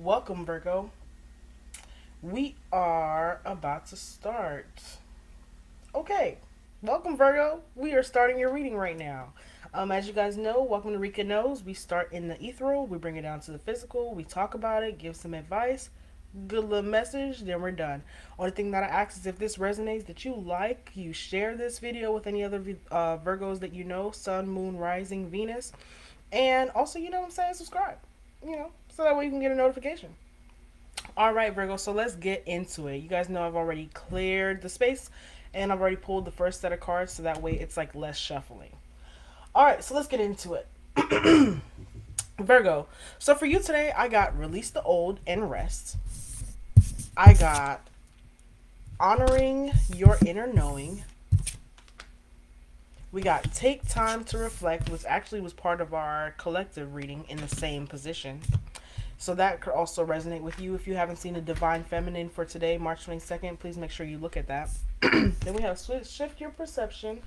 Welcome, Virgo. We are about to start. Okay, welcome, Virgo. We are starting your reading right now. As you guys know, welcome to Rika Knows. We start in the ethereal, we bring it down to the physical, we talk about it, give some advice, good little message, then we're done. Only thing that I ask is if this resonates, that you like, you share this video with any other Virgos that you know, Sun, Moon, Rising, Venus, and also, you know what I'm saying, subscribe. So that way you can get a notification. All right, Virgo, so let's get into it. You guys know I've already cleared the space and I've already pulled the first set of cards so that way it's like less shuffling. All right, so let's get into it. Virgo, so for you today, I got release the old and rest. I got honoring your inner knowing. We got take time to reflect, which actually was part of our collective reading in the same position. So that could also resonate with you. If you haven't seen the Divine Feminine for today, March 22nd, please make sure you look at that. Then we have shift your perception,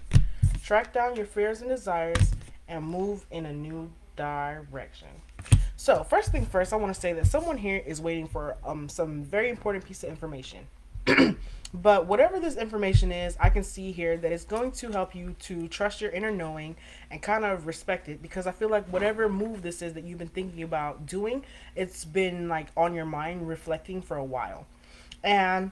track down your fears and desires, and move in a new direction. So first thing first, I want to say that someone here is waiting for some very important piece of information. But whatever this information is, I can see here that it's going to help you to trust your inner knowing and kind of respect it, because I feel like whatever move this is that you've been thinking about doing, it's been like on your mind reflecting for a while. And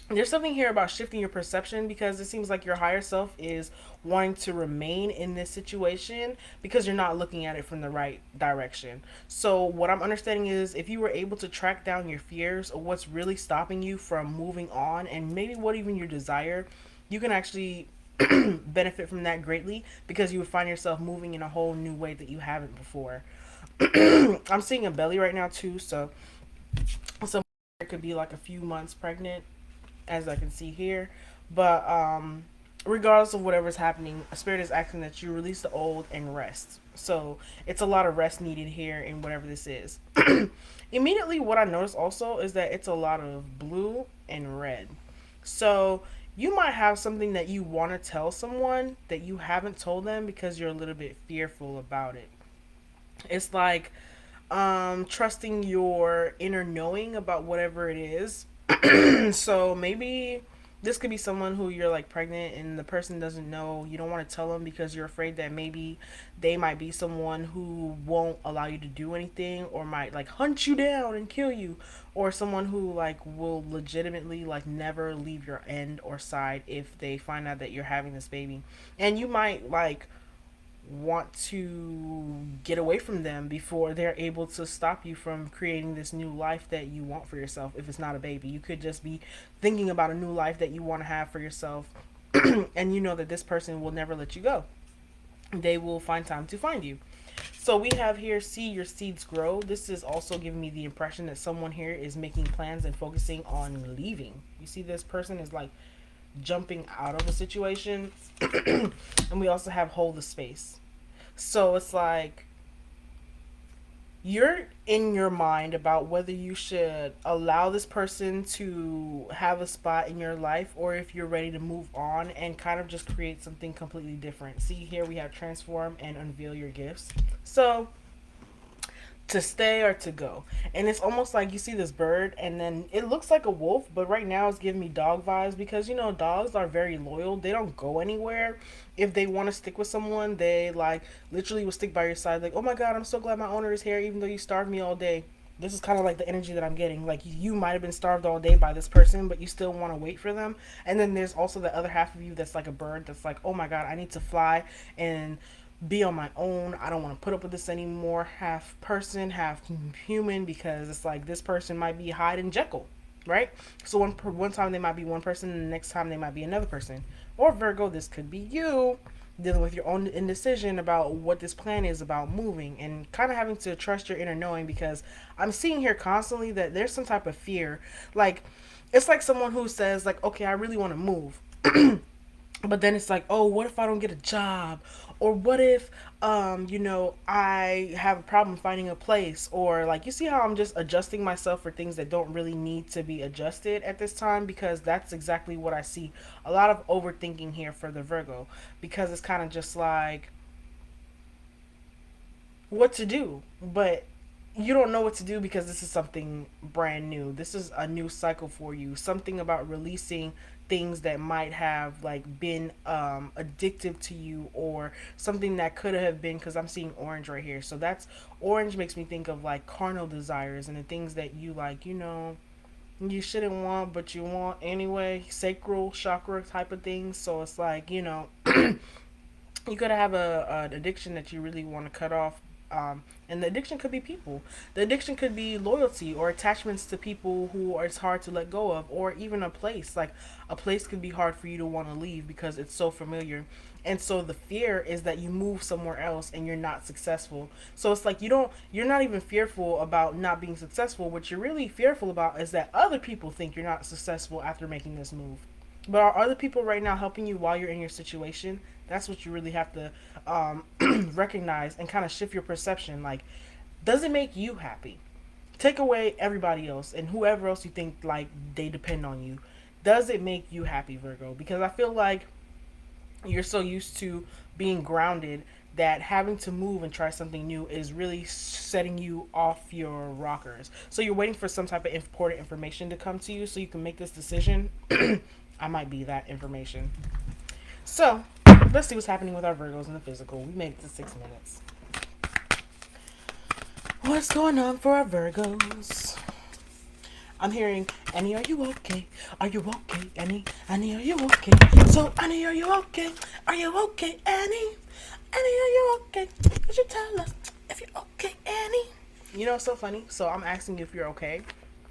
there's something here about shifting your perception, because it seems like your higher self is wanting to remain in this situation because you're not looking at it from the right direction. So what I'm understanding is if you were able to track down your fears or what's really stopping you from moving on, and maybe what even your desire, you can actually benefit from that greatly, because you would find yourself moving in a whole new way that you haven't before. I'm seeing a belly right now too, so it could be like a few months pregnant, as I can see here. But regardless of whatever's happening, a spirit is asking that you release the old and rest. So it's a lot of rest needed here in whatever this is. Immediately, what I notice also is that it's a lot of blue and red. So you might have something that you want to tell someone that you haven't told them because you're a little bit fearful about it. It's like trusting your inner knowing about whatever it is. So maybe this could be someone who you're like pregnant and the person doesn't know. You don't want to tell them because you're afraid that maybe they might be someone who won't allow you to do anything, or might like hunt you down and kill you, or someone who like will legitimately like never leave your end or side if they find out that you're having this baby. And you might like want to get away from them before they're able to stop you from creating this new life that you want for yourself. If it's not a baby, you could just be thinking about a new life that you want to have for yourself, and you know that this person will never let you go. They will find time to find you. So we have here, see your seeds grow. This is also giving me the impression that someone here is making plans and focusing on leaving. You see, this person is like jumping out of a situation. And we also have hold the space. So it's like you're in your mind about whether you should allow this person to have a spot in your life, or if you're ready to move on and kind of just create something completely different. See, here we have transform and unveil your gifts. So to stay or to go. And it's almost like you see this bird and then it looks like a wolf, but right now it's giving me dog vibes, because you know dogs are very loyal. They don't go anywhere. If they want to stick with someone, they like literally will stick by your side, like, "Oh my god, I'm so glad my owner is here even though you starved me all day." This is kind of like the energy that I'm getting. Like you might have been starved all day by this person, but you still want to wait for them. And then there's also the other half of you that's like a bird that's like, "Oh my god, I need to fly and be on my own. I don't want to put up with this anymore." Half person, half human, because it's like this person might be Hyde and Jekyll, right? So one time they might be one person, and the next time they might be another person. Or Virgo, this could be you dealing with your own indecision about what this plan is about moving, and kind of having to trust your inner knowing, because I'm seeing here constantly that there's some type of fear. Like it's like someone who says like, "Okay, I really want to move." But then it's like, oh, what if I don't get a job, or what if I have a problem finding a place, or like, you see how I'm just adjusting myself for things that don't really need to be adjusted at this time, because that's exactly what I see. A lot of overthinking here for the Virgo, because it's kind of just like what to do. But you don't know what to do because this is something brand new. This is a new cycle for you. Something about releasing things that might have like been addictive to you, or something that could have been, because I'm seeing orange right here. So that's orange makes me think of like carnal desires and the things that you like, you shouldn't want but you want anyway, sacral chakra type of things. So it's like, you gotta have an addiction that you really want to cut off. And the addiction could be people. The addiction could be loyalty or attachments to people who are, it's hard to let go of, or even a place. Like a place could be hard for you to want to leave because it's so familiar. And so the fear is that you move somewhere else and you're not successful. So it's like you're not even fearful about not being successful. What you're really fearful about is that other people think you're not successful after making this move. But are other people right now helping you while you're in your situation? That's what you really have to recognize and kind of shift your perception. Like, does it make you happy? Take away everybody else and whoever else you think like they depend on you. Does it make you happy, Virgo? Because I feel like you're so used to being grounded that having to move and try something new is really setting you off your rockers. So you're waiting for some type of important information to come to you so you can make this decision. I might be that information. So let's see what's happening with our Virgos in the physical. We made it to 6 minutes. What's going on for our Virgos? I'm hearing, Annie, are you okay? Are you okay, Annie? Annie, are you okay? So, Annie, are you okay? Are you okay, Annie? Annie, are you okay? Could you tell us if you're okay, Annie? You know, it's so funny. So, I'm asking you if you're okay.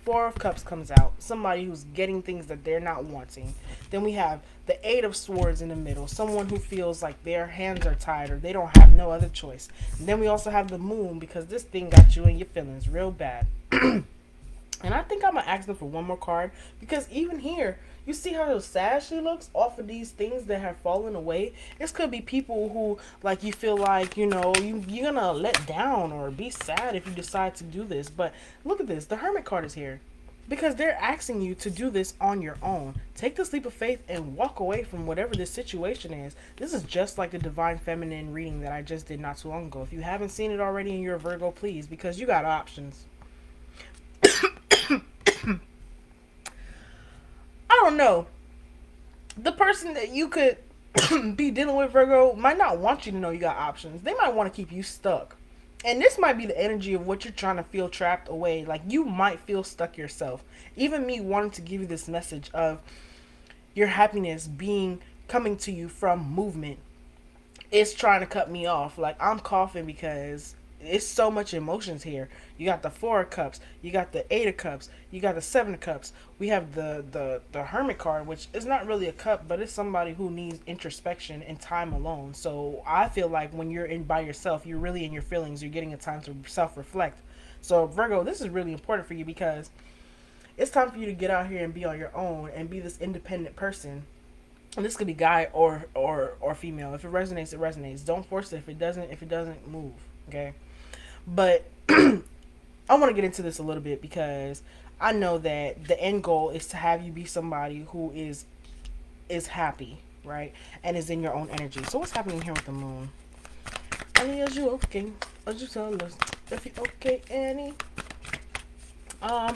Four of Cups comes out. Somebody who's getting things that they're not wanting. Then we have the Eight of Swords in the middle. Someone who feels like their hands are tied or they don't have no other choice. And then we also have the Moon, because this thing got you in your feelings real bad. And I think I'm going to ask them for one more card, because even here, you see how sad she looks off of these things that have fallen away? This could be people who, like, you feel like, you're going to let down or be sad if you decide to do this. But look at this. The Hermit card is here because they're asking you to do this on your own. Take this leap of faith and walk away from whatever this situation is. This is just like the Divine Feminine reading that I just did not too long ago. If you haven't seen it already and you're a Virgo, please, because you got options. I don't know. The person that you could be dealing with, Virgo, might not want you to know you got options. They might want to keep you stuck. And this might be the energy of what you're trying to feel trapped away. Like, you might feel stuck yourself. Even me wanting to give you this message of your happiness coming to you from movement is trying to cut me off. Like, I'm coughing because it's so much emotions here. You got the Four of Cups, you got the Eight of Cups, you got the Seven of Cups. We have the Hermit card, which is not really a cup, but it's somebody who needs introspection and time alone. So I feel like when you're in by yourself, you're really in your feelings. You're getting a time to self-reflect. So Virgo, this is really important for you because it's time for you to get out here and be on your own and be this independent person. And this could be guy or female. If it resonates, it resonates. Don't force it. If it doesn't, move. Okay. But I want to get into this a little bit because I know that the end goal is to have you be somebody who is happy, right? And is in your own energy. So what's happening here with the Moon? Annie, are you okay? Are you tell us if you're okay, Annie? I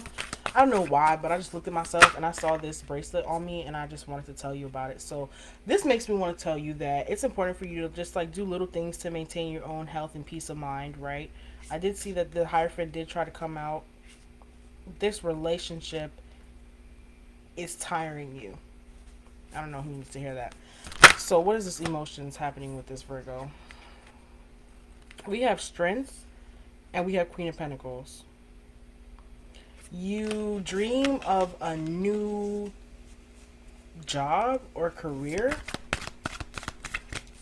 don't know why, but I just looked at myself and I saw this bracelet on me and I just wanted to tell you about it. So this makes me want to tell you that it's important for you to just like do little things to maintain your own health and peace of mind, right? I did see that the Hierophant did try to come out. This relationship is tiring you. I don't know who needs to hear that. So what is this emotions happening with this Virgo? We have Strength and we have Queen of Pentacles. You dream of a new job or career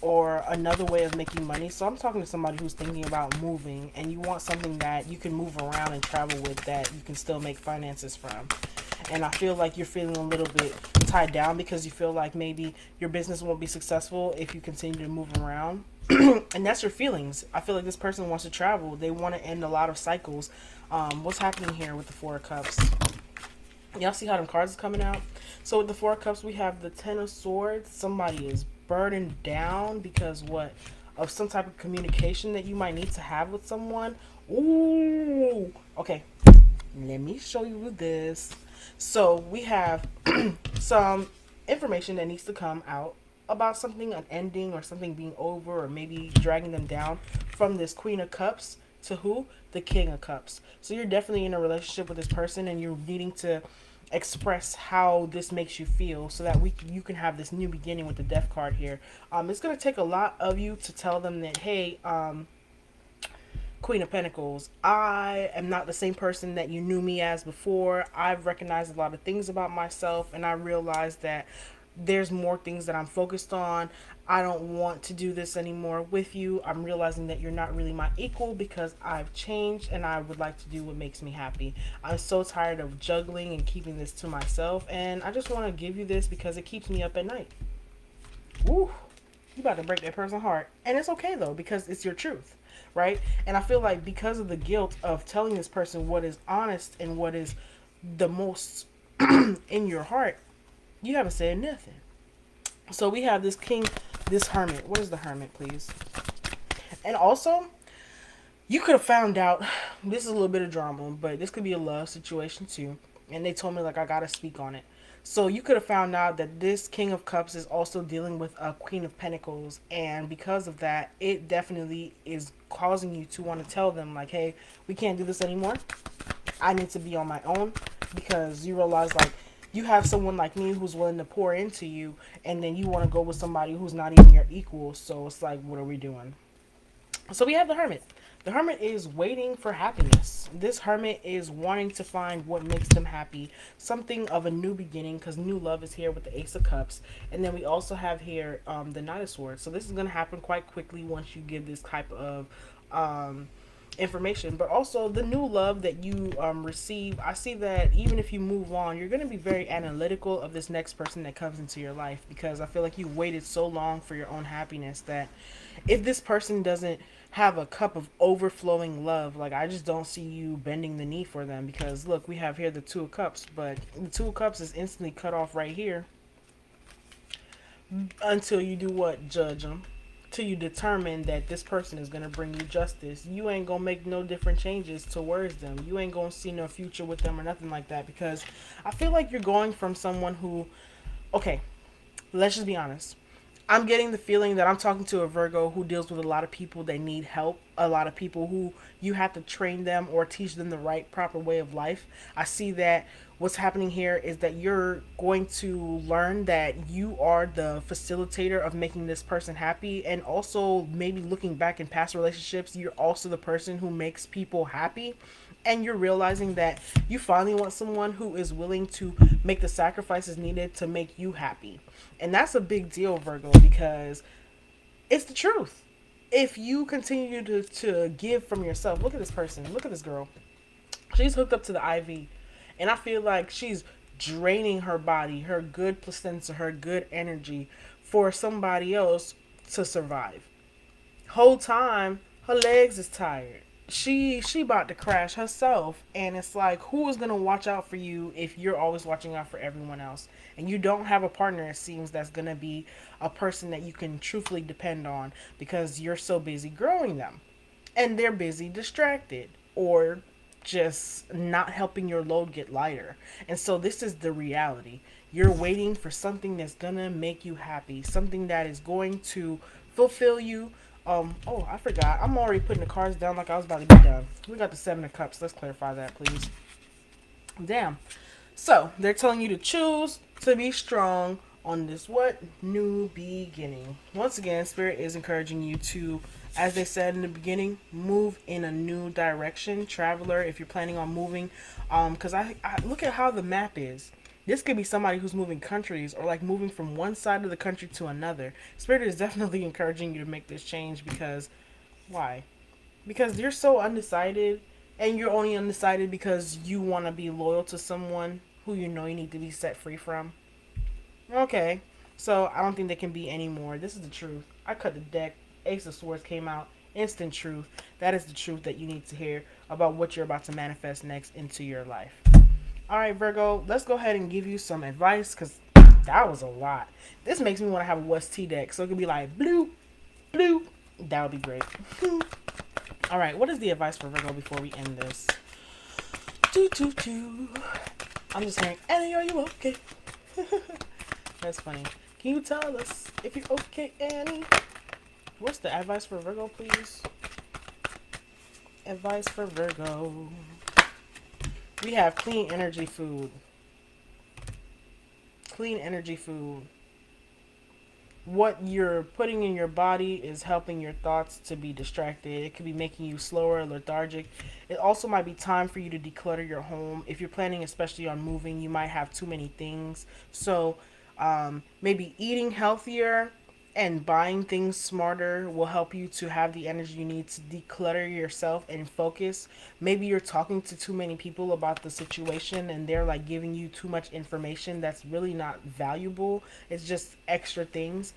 or another way of making money. So I'm talking to somebody who's thinking about moving and you want something that you can move around and travel with that you can still make finances from. And I feel like you're feeling a little bit tied down because you feel like maybe your business won't be successful if you continue to move around. And that's your feelings. I feel like this person wants to travel. They want to end a lot of cycles. What's happening here with the Four of Cups? Y'all see how them cards is coming out? So with the Four of Cups, we have the Ten of Swords. Somebody is burdened down because what? of some type of communication that you might need to have with someone. Ooh, okay. Let me show you this. So we have some information that needs to come out about something, an ending or something being over, or maybe dragging them down from this Queen of Cups to who? The King of Cups. So you're definitely in a relationship with this person, and you're needing to express how this makes you feel so that you can have this new beginning with the Death card here. It's gonna take a lot of you to tell them that, hey, Queen of Pentacles, I am not the same person that you knew me as before. I've recognized a lot of things about myself, and I realized that there's more things that I'm focused on. I don't want to do this anymore with you. I'm realizing that you're not really my equal because I've changed, and I would like to do what makes me happy. I'm so tired of juggling and keeping this to myself, and I just want to give you this because it keeps me up at night. Woo! You about to break that person's heart. And it's okay though, because it's your truth, right? And I feel like because of the guilt of telling this person what is honest and what is the most in your heart, you haven't said nothing. So we have this king, this hermit. What is the hermit, please? And also, you could have found out, this is a little bit of drama, but this could be a love situation too. And they told me like I gotta speak on it. So you could have found out that this King of Cups is also dealing with a Queen of Pentacles, and because of that, it definitely is causing you to want to tell them like, hey, we can't do this anymore. I need to be on my own, because you realize like you have someone like me who's willing to pour into you, and then you want to go with somebody who's not even your equal. So it's like, what are we doing? So we have the hermit. The hermit is waiting for happiness. This hermit is wanting to find what makes them happy. Something of a new beginning, because new love is here with the Ace of Cups. And then we also have here the Knight of Swords. So this is going to happen quite quickly once you give this type of information. But also the new love that you receive. I see that even if you move on, you're going to be very analytical of this next person that comes into your life. Because I feel like you waited so long for your own happiness that if this person doesn't have a cup of overflowing love, like I just don't see you bending the knee for them. Because look, we have here the Two of Cups, but the Two of Cups is instantly cut off right here until you do what? Judge them. Till you determine that this person is going to bring you justice. You ain't going to make no different changes towards them. You ain't going to see no future with them or nothing like that, because I feel like you're going from someone who, okay, let's just be honest. I'm getting the feeling that I'm talking to a Virgo who deals with a lot of people that need help, a lot of people who you have to train them or teach them the right proper way of life. I see that what's happening here is that you're going to learn that you are the facilitator of making this person happy, and also maybe looking back in past relationships, you're also the person who makes people happy. And you're realizing that you finally want someone who is willing to make the sacrifices needed to make you happy. And that's a big deal, Virgo, because it's the truth. If you continue to give from yourself, look at this person, look at this girl. She's hooked up to the IV. And I feel like she's draining her body, her good placenta, her good energy for somebody else to survive. Whole time, her legs is tired. She about to crash herself, and it's like, who is gonna watch out for you if you're always watching out for everyone else, and you don't have a partner, it seems, that's gonna be a person that you can truthfully depend on, because you're so busy growing them and they're busy distracted or just not helping your load get lighter. And so this is the reality. You're waiting for something that's gonna make you happy, something that is going to fulfill you. Oh, I forgot. I'm already putting the cards down like I was about to be done. We got the Seven of Cups. Let's clarify that, please. Damn. So, they're telling you to choose to be strong on this what? New beginning. Once again, Spirit is encouraging you to, as they said in the beginning, move in a new direction. Traveler, if you're planning on moving. Because I look at how the map is. This could be somebody who's moving countries, or like moving from one side of the country to another. Spirit is definitely encouraging you to make this change, because why? Because you're so undecided, and you're only undecided because you want to be loyal to someone who you know you need to be set free from. Okay, so I don't think there can be any more. This is the truth. I cut the deck. Ace of Swords came out. Instant truth. That is the truth that you need to hear about what you're about to manifest next into your life. All right, Virgo, let's go ahead and give you some advice, because that was a lot. This makes me want to have a West T deck, so it could be like bloop, bloop, That would be great. All right, what is the advice for Virgo before we end this? Doo, doo, doo. I'm just hearing, Annie, are you okay? That's funny. Can you tell us if you're okay, Annie? What's the advice for Virgo, please? Advice for Virgo. We have clean energy food. Clean energy food. What you're putting in your body is helping your thoughts to be distracted. It could be making you slower, lethargic. It also might be time for you to declutter your home. If you're planning especially on moving, you might have too many things. So maybe eating healthier and buying things smarter will help you to have the energy you need to declutter yourself and focus. Maybe you're talking to too many people about the situation and they're like giving you too much information that's really not valuable. It's just extra things.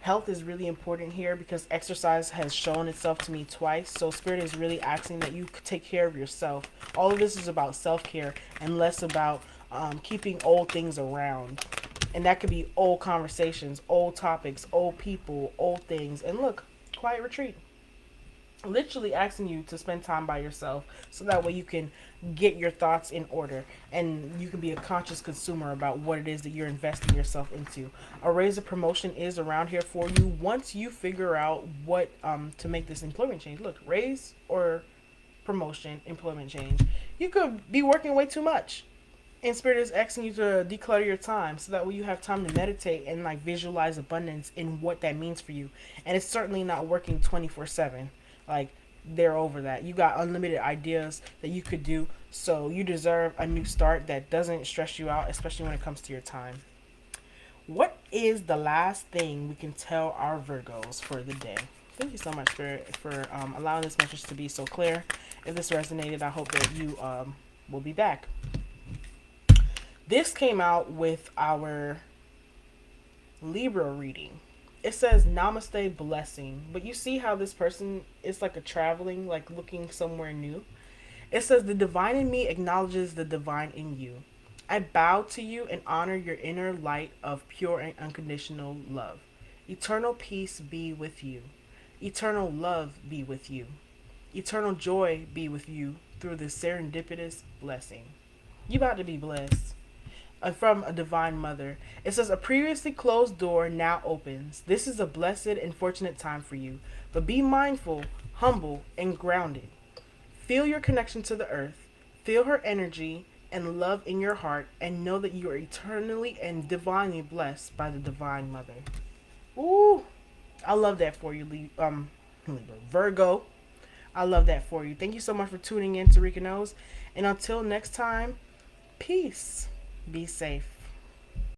Health is really important here because exercise has shown itself to me twice. So Spirit is really asking that you take care of yourself. All of this is about self-care and less about keeping old things around. And that could be old conversations, old topics, old people, old things. And look, quiet retreat. Literally asking you to spend time by yourself so that way you can get your thoughts in order and you can be a conscious consumer about what it is that you're investing yourself into. A raise of promotion is around here for you once you figure out what to make this employment change. Look, raise or promotion, employment change. You could be working way too much. And Spirit is asking you to declutter your time so that way you have time to meditate and like visualize abundance in what that means for you. And it's certainly not working 24/7. Like they're over that. You got unlimited ideas that you could do. So you deserve a new start that doesn't stress you out, especially when it comes to your time. What is the last thing we can tell our Virgos for the day? Thank you so much, Spirit, for allowing this message to be so clear. If this resonated, I hope that you will be back. This came out with our Libra reading. It says Namaste blessing, but you see how this person is like a traveling, like looking somewhere new. It says the divine in me acknowledges the divine in you. I bow to you and honor your inner light of pure and unconditional love. Eternal peace be with you. Eternal love be with you. Eternal joy be with you through this serendipitous blessing. You about to be blessed. From a divine mother. It says a previously closed door now opens. This is a blessed and fortunate time for you. But be mindful, humble, and grounded. Feel your connection to the earth. Feel her energy and love in your heart and know that you are eternally and divinely blessed by the divine mother. Ooh, I love that for you, Virgo. I love that for you. Thank you so much for tuning in to Rika Knows. And until next time, peace. Be safe.